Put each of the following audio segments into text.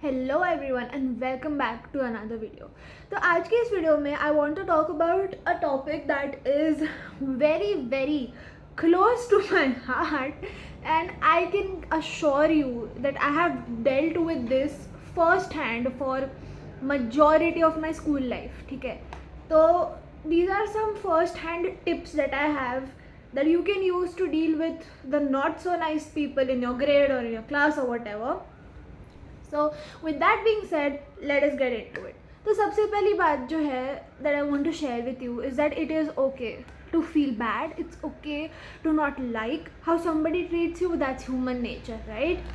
Hello everyone and welcome back to another video. तो आज के इस वीडियो में I want to talk about a topic that is very very close to my heart, and I can assure you that I have dealt with this first hand for majority of my school life. ठीक है, तो these are some first hand tips that I have that you can use to deal with the not so nice people in your grade or in your class or whatever. So with that being said let us get into it. तो सबसे पहली बात जो है that I want to share with you is that it is okay to feel bad. It's okay to not like how somebody treats you. That's human nature, right?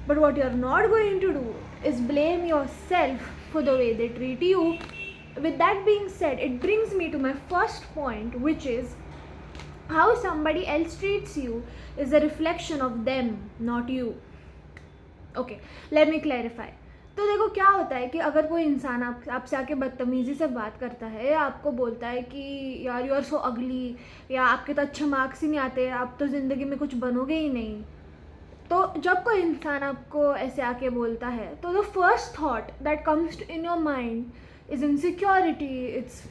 But what you're not going to do is blame yourself for the way they treat you. With that being said, it brings me to my first point, which is how somebody else treats you is a reflection of them, not you. Okay, let me clarify. तो देखो क्या होता है कि अगर कोई इंसान आपसे आके बदतमीज़ी से बात करता है या आपको बोलता है कि यार यू आर सो अगली, या आपके तो अच्छे मार्क्स ही नहीं आते, आप तो ज़िंदगी में कुछ बनोगे ही नहीं, तो जब कोई इंसान आपको ऐसे आके बोलता है तो the first thought that comes in your mind is insecurity, it's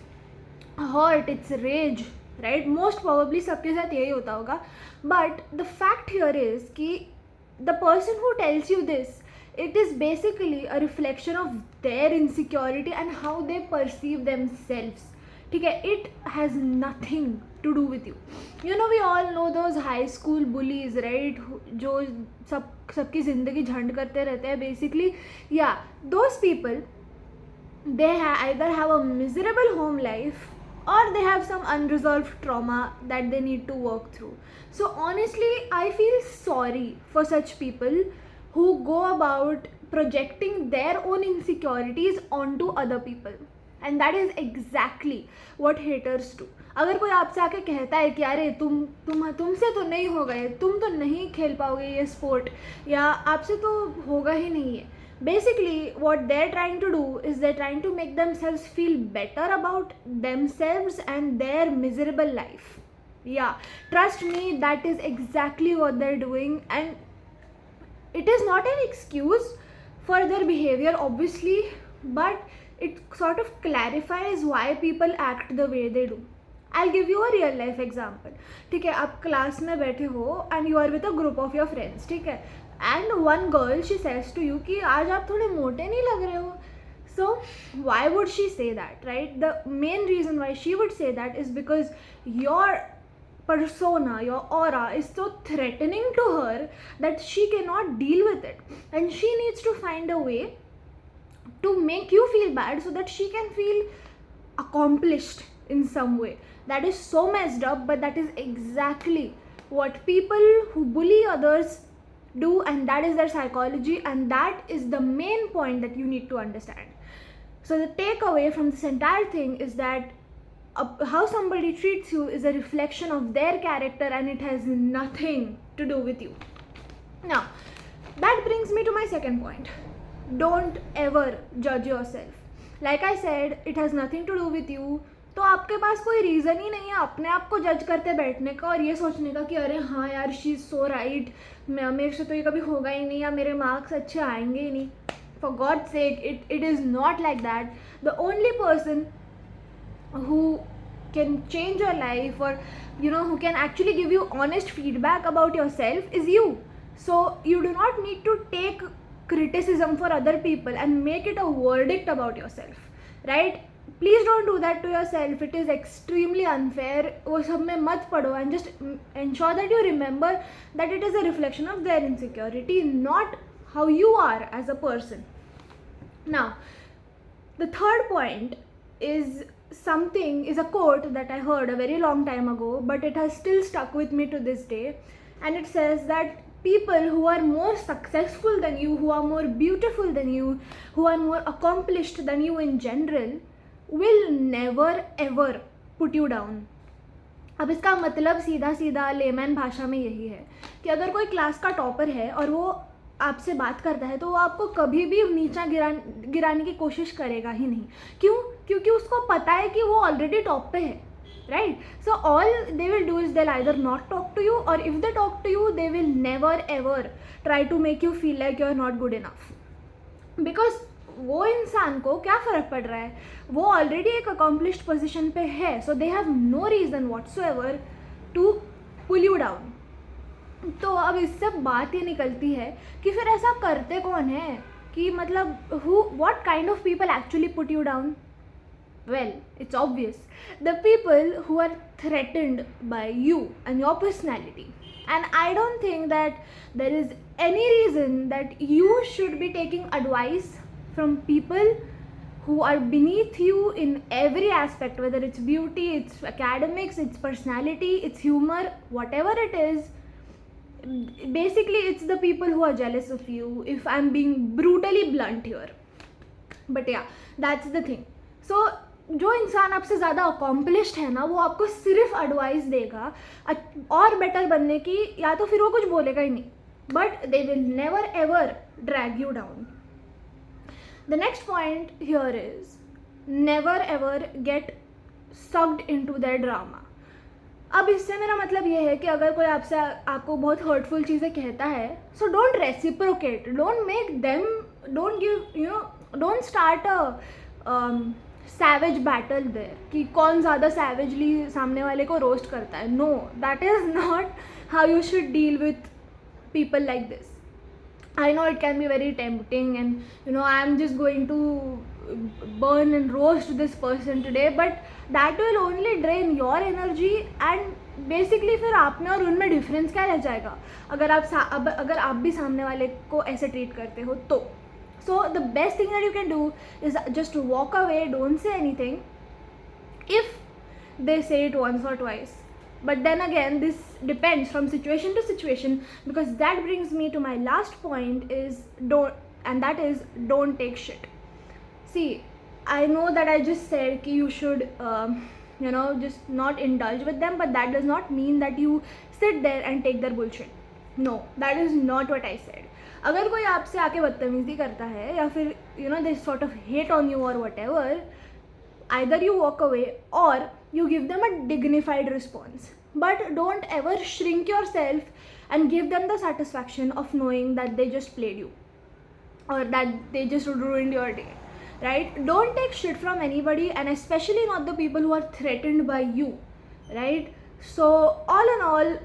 hurt, it's rage, right? Most probably सबके साथ यही होता होगा। But the fact here is कि the person who tells you this, it is basically a reflection of their insecurity and how they perceive themselves. ठीक है, it has nothing to do with you. You know, we all know those high school bullies, right? जो सबकी ज़िंदगी झंड करते रहते हैं basically. Yeah, those people, they either have a miserable home life or they have some unresolved trauma that they need to work through. So honestly, I feel sorry for such people who go about projecting their own insecurities onto other people. And that is exactly what haters do. अगर कोई आपसे आके कहता है कि अरे तुमसे तो नहीं होगा ये, तुम तो नहीं खेल पाओगे ये स्पोर्ट, या आपसे तो होगा ही नहीं है, basically what they're trying to do is they're trying to make themselves feel better about themselves and their miserable life. Yeah, trust me, that is exactly what they're doing, and it is not an excuse for their behavior obviously, but it sort of clarifies why people act the way they do. I'll give you a real life example. ठीक है, आप class में बैठे हो and you are with a group of your friends, ठीक है, and one girl, she says to you कि आज आप थोड़े मोटे नहीं लग रहे हो. So why would she say that, right? The main reason why she would say that is because your persona, your aura is so threatening to her that she cannot deal with it, and she needs to find a way to make you feel bad so that she can feel accomplished in some way. That is so messed up, but that is exactly what people who bully others do, and that is their psychology, and that is the main point that you need to understand. So the takeaway from this entire thing is that how somebody treats you is a reflection of their character, and it has nothing to do with you. Now that brings me to my second point. Don't ever judge yourself. Like I said, it has nothing to do with you. तो आपके पास कोई reason ही नहीं है अपने आप को जज करते बैठने का और ये सोचने का कि अरे हाँ यार शी इज़ सो राइट, मेरे से तो ये कभी होगा ही नहीं, या मेरे मार्क्स अच्छे आएंगे ही नहीं. For God sake, it is not like that. The only person who can change your life, or you know, who can actually give you honest feedback about yourself is you. So you do not need to take criticism for other people and make it a verdict about yourself, right? Please don't do that to yourself. It is extremely unfair. वो सब में मत पड़ो, and just ensure that you remember that it is a reflection of their insecurity, not how you are as a person. Now the third point is a quote that I heard a very long time ago, but it has still stuck with me to this day, and it says that people who are more successful than you, who are more beautiful than you, who are more accomplished than you in general, will never ever put you down. अब इसका मतलब सीधा सीधा layman भाषा में यही है कि अगर कोई क्लास का टॉपर है और वो आपसे बात करता है तो वो आपको कभी भी नीचा गिराने की कोशिश करेगा ही नहीं. क्यों? क्योंकि उसको पता है कि वो ऑलरेडी टॉप पे है, right? So all they will do is they'll either not talk to you, or if they talk to you, they will never ever try to make you feel like you're not good enough. Because वो इंसान को क्या फ़र्क पड़ रहा है, वो already एक अकॉम्प्लिश्ड पोजिशन पे है, so they have no reason whatsoever to pull you down. तो अब इससे बात ये निकलती है कि फिर ऐसा करते कौन है, कि मतलब what kind of people actually put you down? Well, it's obvious. The people who are threatened by you and your personality. And I don't think that there is any reason that you should be taking advice from people who are beneath you in every aspect, whether it's beauty, it's academics, it's personality, it's humor, whatever it is. Basically it's the people who are jealous of you, if I'm being brutally blunt here. But yeah, that's the thing. So जो इंसान आपसे ज़्यादा accomplished है ना, वो आपको सिर्फ advice देगा और बेटर बनने की, या तो फिर वो कुछ बोलेगा ही नहीं, but they will never ever drag you down. The next point here is never ever get sucked into their drama. अब इससे मेरा मतलब ये है कि अगर कोई आपसे आपको बहुत हर्टफुल चीज़ें कहता है, so don't reciprocate, don't make them, don't give, you know, don't start a savage battle there कि कौन ज़्यादा सैवेजली सामने वाले को रोस्ट करता है. No, that is not how you should deal with people like this. I know it can be very tempting, and you know I am just going to burn and roast this person today, but that will only drain your energy, and basically फिर आप में और उनमें difference क्या रह जाएगा अगर आप भी सामने वाले को ऐसे ट्रीट करते हो तो. So the best thing that you can do is just walk away, don't say anything if they say it once or twice. But then again, this depends from situation to situation, because that brings me to my last point is don't take shit. See, I know that I just said कि you should just not indulge with them, but that does not mean that you sit there and take their bullshit. No, that is not what I said. अगर कोई आपसे आके बदतमीज़ी करता है या फिर they sort of hate on you or whatever, either you walk away or you give them a dignified response. But don't ever shrink yourself and give them the satisfaction of knowing that they just played you or that they just ruined your day, right? Don't take shit from anybody, and especially not the people who are threatened by you, right? So all in all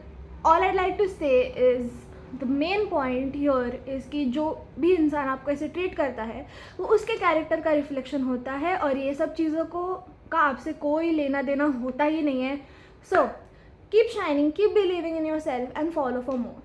I'd like to say is the main point here is कि जो भी इंसान आपको ऐसे treat करता है वो उसके कैरेक्टर का रिफ्लेक्शन होता है, और ये सब चीज़ों का आपसे कोई लेना देना होता ही नहीं है. So keep shining, keep believing in yourself, and follow for more.